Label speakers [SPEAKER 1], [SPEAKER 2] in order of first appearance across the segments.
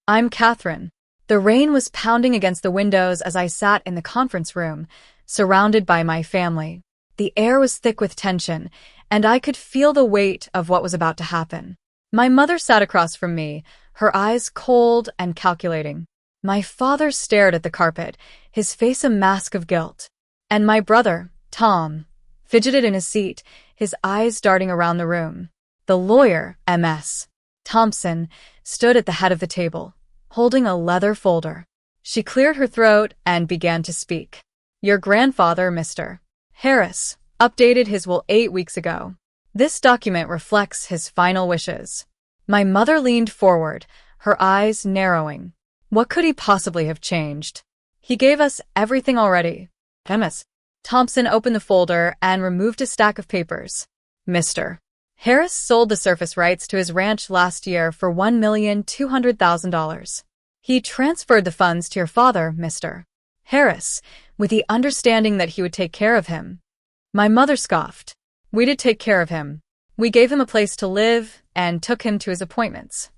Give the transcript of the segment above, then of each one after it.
[SPEAKER 1] I'm Catherine. The rain was pounding against the windows as I sat in the conference room, surrounded by my family. The air was thick with tension, and I could feel the weight of what was about to happen. My mother sat across from me, her eyes cold and calculating. My father stared at the carpet, his face a mask of guilt. And my brother, Tom, fidgeted in his seat, his eyes darting around the room. The lawyer, M.S. Thompson, stood at the head of the table, holding a leather folder. She cleared her throat and began to speak. Your grandfather, Mr. Harris, updated his will 8 weeks ago. This document reflects his final wishes. My mother leaned forward, her eyes narrowing. What could he possibly have changed? He gave us everything already. M.S. Thompson opened the folder and removed a stack of papers. Mr. Harris sold the surface rights to his ranch last year for $1,200,000. He transferred the funds to your father, Mr. Harris, with the understanding that he would take care of him. My mother scoffed. We did take care of him. We gave him a place to live and took him to his appointments.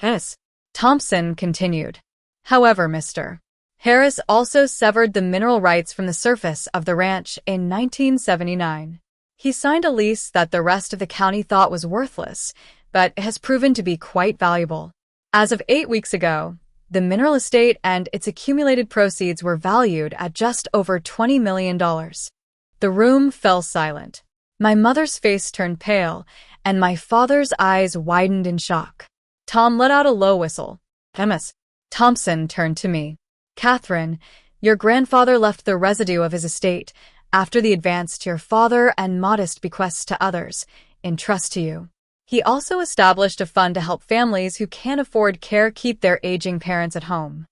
[SPEAKER 1] Yes. Thompson continued. However, Mr. Harris also severed the mineral rights from the surface of the ranch in 1979. He signed a lease that the rest of the county thought was worthless, but has proven to be quite valuable. As of 8 weeks ago, the mineral estate and its accumulated proceeds were valued at just over $20 million. The room fell silent. My mother's face turned pale, and my father's eyes widened in shock. Tom let out a low whistle. M.S. Thompson turned to me. Catherine, your grandfather left the residue of his estate, after the advance to your father and modest bequests to others, in trust to you. He also established a fund to help families who can't afford care keep their aging parents at home.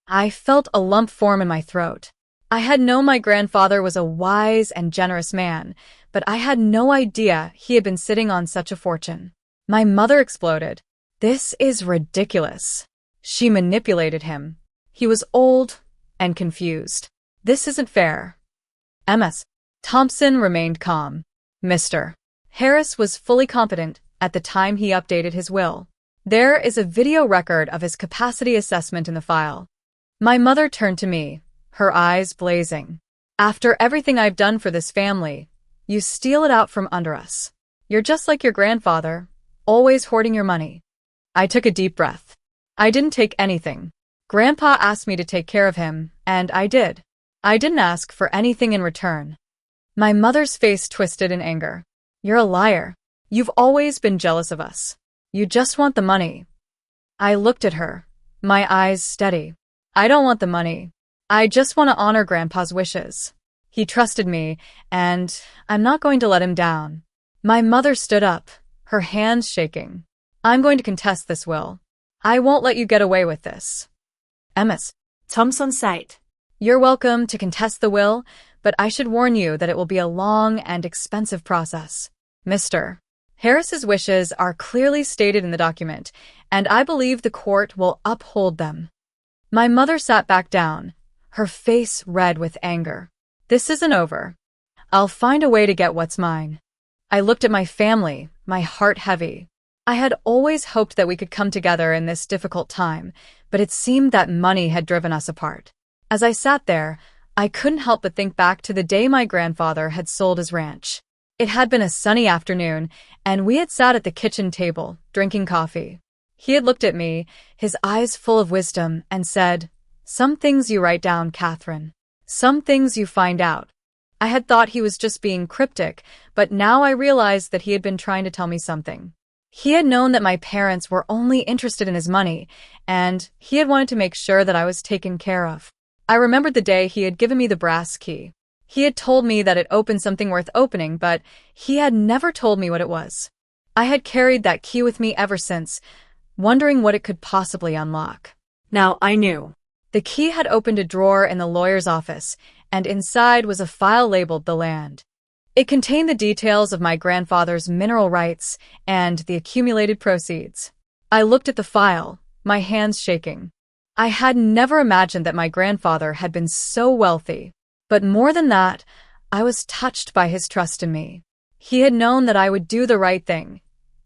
[SPEAKER 1] I felt a lump form in my throat. I had known my grandfather was a wise and generous man, but I had no idea he had been sitting on such a fortune. My mother exploded. This is ridiculous. She manipulated him. He was old and confused. This isn't fair. M.S. Thompson remained calm. Mr. Harris was fully competent at the time he updated his will. There is a video record of his capacity assessment in the file. My mother turned to me, her eyes blazing. After everything I've done for this family, you steal it out from under us. You're just like your grandfather, always hoarding your money. I took a deep breath. I didn't take anything. Grandpa asked me to take care of him, and I did. I didn't ask for anything in return. My mother's face twisted in anger. You're a liar. You've always been jealous of us. You just want the money. I looked at her, my eyes steady. I don't want the money. I just want to honor Grandpa's wishes. He trusted me, and I'm not going to let him down. My mother stood up, her hands shaking. I'm going to contest this will. I won't let you get away with this. M.S. Thompson sighed. You're welcome to contest the will, but I should warn you that it will be a long and expensive process. Mr. Harris's wishes are clearly stated in the document, and I believe the court will uphold them. My mother sat back down, her face red with anger. This isn't over. I'll find a way to get what's mine. I looked at my family, my heart heavy. I had always hoped that we could come together in this difficult time, but it seemed that money had driven us apart. As I sat there, I couldn't help but think back to the day my grandfather had sold his ranch. It had been a sunny afternoon, and we had sat at the kitchen table, drinking coffee. He had looked at me, his eyes full of wisdom, and said, "Some things you write down, Catherine. Some things you find out." I had thought he was just being cryptic, but now I realized that he had been trying to tell me something. He had known that my parents were only interested in his money, and he had wanted to make sure that I was taken care of. I remembered the day he had given me the brass key. He had told me that it opened something worth opening, but he had never told me what it was. I had carried that key with me ever since, wondering what it could possibly unlock. Now I knew. The key had opened a drawer in the lawyer's office, and inside was a file labeled The Land. It contained the details of my grandfather's mineral rights and the accumulated proceeds. I looked at the file, my hands shaking. I had never imagined that my grandfather had been so wealthy. But more than that, I was touched by his trust in me. He had known that I would do the right thing,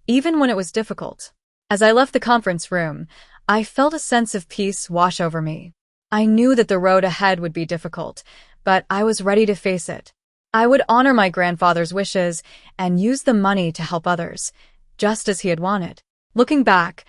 [SPEAKER 1] even when it was difficult. As I left the conference room, I felt a sense of peace wash over me. I knew that the road ahead would be difficult, but I was ready to face it. I would honor my grandfather's wishes and use the money to help others, just as he had wanted. Looking back,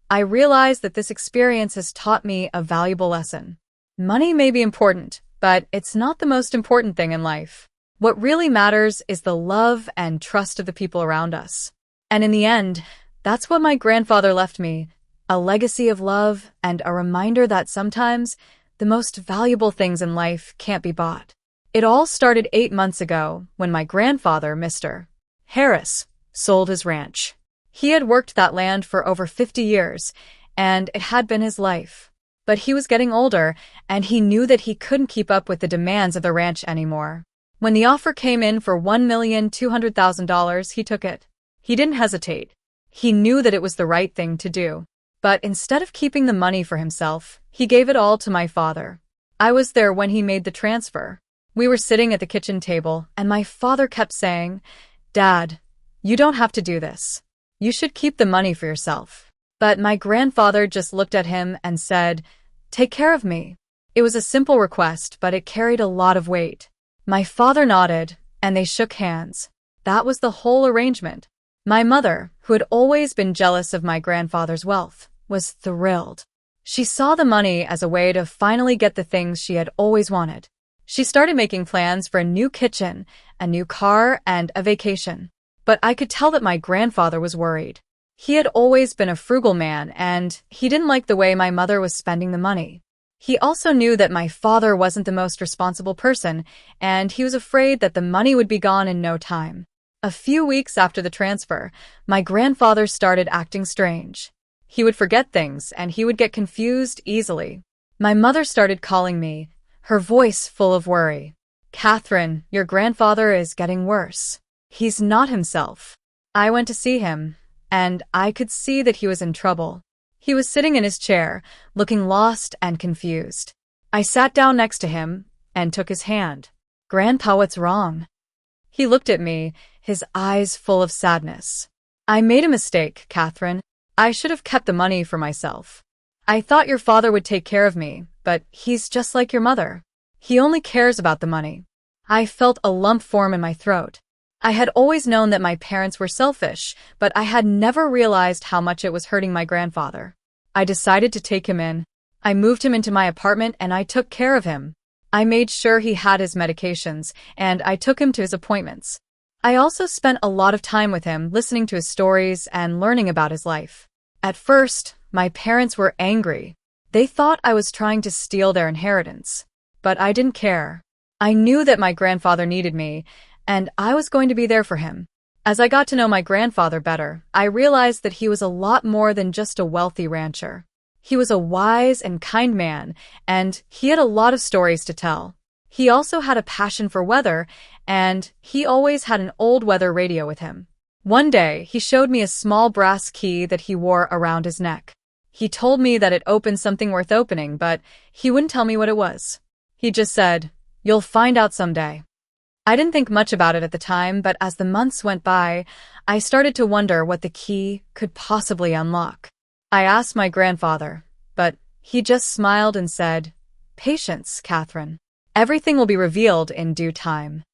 [SPEAKER 1] I realized that this experience has taught me a valuable lesson. Money may be important, but it's not the most important thing in life. What really matters is the love and trust of the people around us. And in the end, that's what my grandfather left me, a legacy of love and a reminder that sometimes the most valuable things in life can't be bought. It all started 8 months ago when my grandfather, Mr. Harris, sold his ranch. He had worked that land for over 50 years, and it had been his life. But he was getting older, and he knew that he couldn't keep up with the demands of the ranch anymore. When the offer came in for $1,200,000, he took it. He didn't hesitate. He knew that it was the right thing to do. But instead of keeping the money for himself, he gave it all to my father. I was there when he made the transfer. We were sitting at the kitchen table, and my father kept saying, "Dad, you don't have to do this. You should keep the money for yourself." But my grandfather just looked at him and said, "Take care of me." It was a simple request, but it carried a lot of weight. My father nodded, and they shook hands. That was the whole arrangement. My mother, who had always been jealous of my grandfather's wealth, was thrilled. She saw the money as a way to finally get the things she had always wanted. She started making plans for a new kitchen, a new car, and a vacation. But I could tell that my grandfather was worried. He had always been a frugal man, and he didn't like the way my mother was spending the money. He also knew that my father wasn't the most responsible person, and he was afraid that the money would be gone in no time. A few weeks after the transfer, my grandfather started acting strange. He would forget things, and he would get confused easily. My mother started calling me, her voice full of worry. "Catherine, your grandfather is getting worse. He's not himself." I went to see him, and I could see that he was in trouble. He was sitting in his chair, looking lost and confused. I sat down next to him and took his hand. "Grandpa, what's wrong?" He looked at me, his eyes full of sadness. "I made a mistake, Catherine. I should have kept the money for myself. I thought your father would take care of me, but he's just like your mother. He only cares about the money." I felt a lump form in my throat. I had always known that my parents were selfish, but I had never realized how much it was hurting my grandfather. I decided to take him in. I moved him into my apartment and I took care of him. I made sure he had his medications, and I took him to his appointments. I also spent a lot of time with him, listening to his stories and learning about his life. At first, my parents were angry. They thought I was trying to steal their inheritance. But I didn't care. I knew that my grandfather needed me, and I was going to be there for him. As I got to know my grandfather better, I realized that he was a lot more than just a wealthy rancher. He was a wise and kind man, and he had a lot of stories to tell. He also had a passion for weather, and he always had an old weather radio with him. One day, he showed me a small brass key that he wore around his neck. He told me that it opened something worth opening, but he wouldn't tell me what it was. He just said, "You'll find out someday." I didn't think much about it at the time, but as the months went by, I started to wonder what the key could possibly unlock. I asked my grandfather, but he just smiled and said, "Patience, Catherine. Everything will be revealed in due time."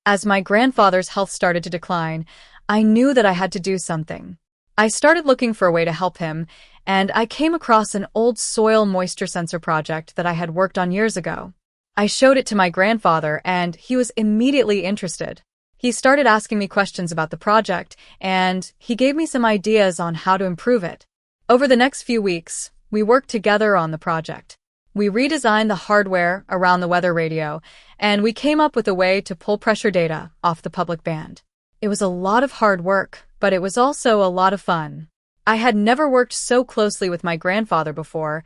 [SPEAKER 1] As my grandfather's health started to decline, I knew that I had to do something. I started looking for a way to help him, and I came across an old soil moisture sensor project that I had worked on years ago. I showed it to my grandfather, and he was immediately interested. He started asking me questions about the project, and he gave me some ideas on how to improve it. Over the next few weeks, we worked together on the project. We redesigned the hardware around the weather radio, and we came up with a way to pull pressure data off the public band. It was a lot of hard work, but it was also a lot of fun. I had never worked so closely with my grandfather before,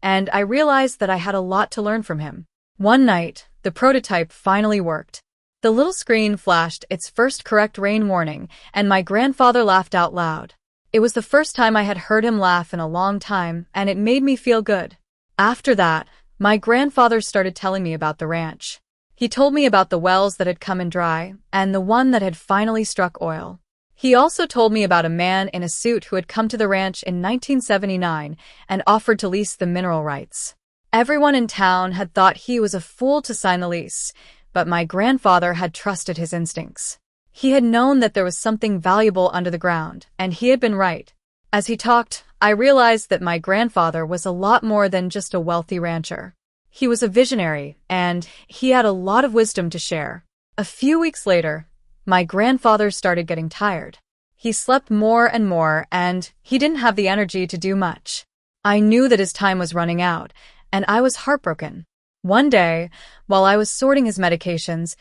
[SPEAKER 1] and I realized that I had a lot to learn from him. One night, the prototype finally worked. The little screen flashed its first correct rain warning, and my grandfather laughed out loud. It was the first time I had heard him laugh in a long time, and it made me feel good. After that, my grandfather started telling me about the ranch. He told me about the wells that had come in dry, and the one that had finally struck oil. He also told me about a man in a suit who had come to the ranch in 1979 and offered to lease the mineral rights. Everyone in town had thought he was a fool to sign the lease, but my grandfather had trusted his instincts. He had known that there was something valuable under the ground, and he had been right. As he talked, I realized that my grandfather was a lot more than just a wealthy rancher. He was a visionary, and he had a lot of wisdom to share. A few weeks later, my grandfather started getting tired. He slept more and more, and he didn't have the energy to do much. I knew that his time was running out, and I was heartbroken. One day, while I was sorting his medications,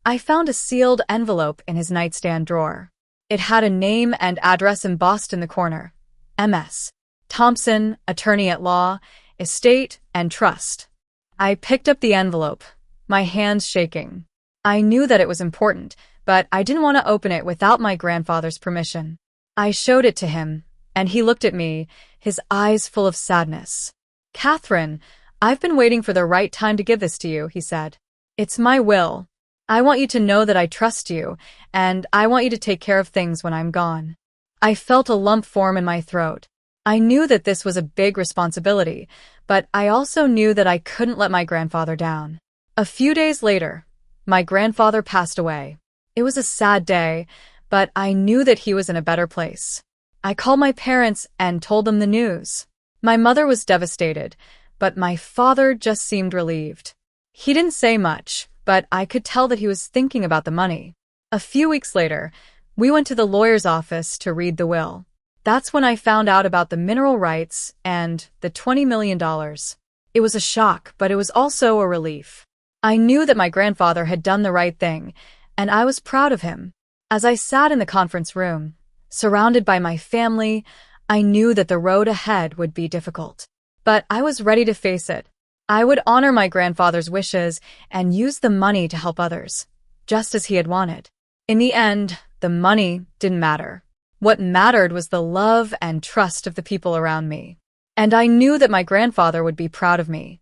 [SPEAKER 1] I found a sealed envelope in his nightstand drawer. It had a name and address embossed in the corner. M.S. Thompson, Attorney at Law, Estate and Trust. I picked up the envelope, my hands shaking. I knew that it was important, but I didn't want to open it without my grandfather's permission. I showed it to him, and he looked at me, his eyes full of sadness. "Catherine, I've been waiting for the right time to give this to you," he said. "It's my will. I want you to know that I trust you, and I want you to take care of things when I'm gone." I felt a lump form in my throat. I knew that this was a big responsibility, but I also knew that I couldn't let my grandfather down. A few days later, my grandfather passed away. It was a sad day, but I knew that he was in a better place. I called my parents and told them the news. My mother was devastated, but my father just seemed relieved. He didn't say much, but I could tell that he was thinking about the money. A few weeks later, we went to the lawyer's office to read the will. That's when I found out about the mineral rights and the $20 million. It was a shock, but it was also a relief. I knew that my grandfather had done the right thing, and I was proud of him. As I sat in the conference room, surrounded by my family, I knew that the road ahead would be difficult. But I was ready to face it. I would honor my grandfather's wishes and use the money to help others, just as he had wanted. In the end, the money didn't matter. What mattered was the love and trust of the people around me. And I knew that my grandfather would be proud of me.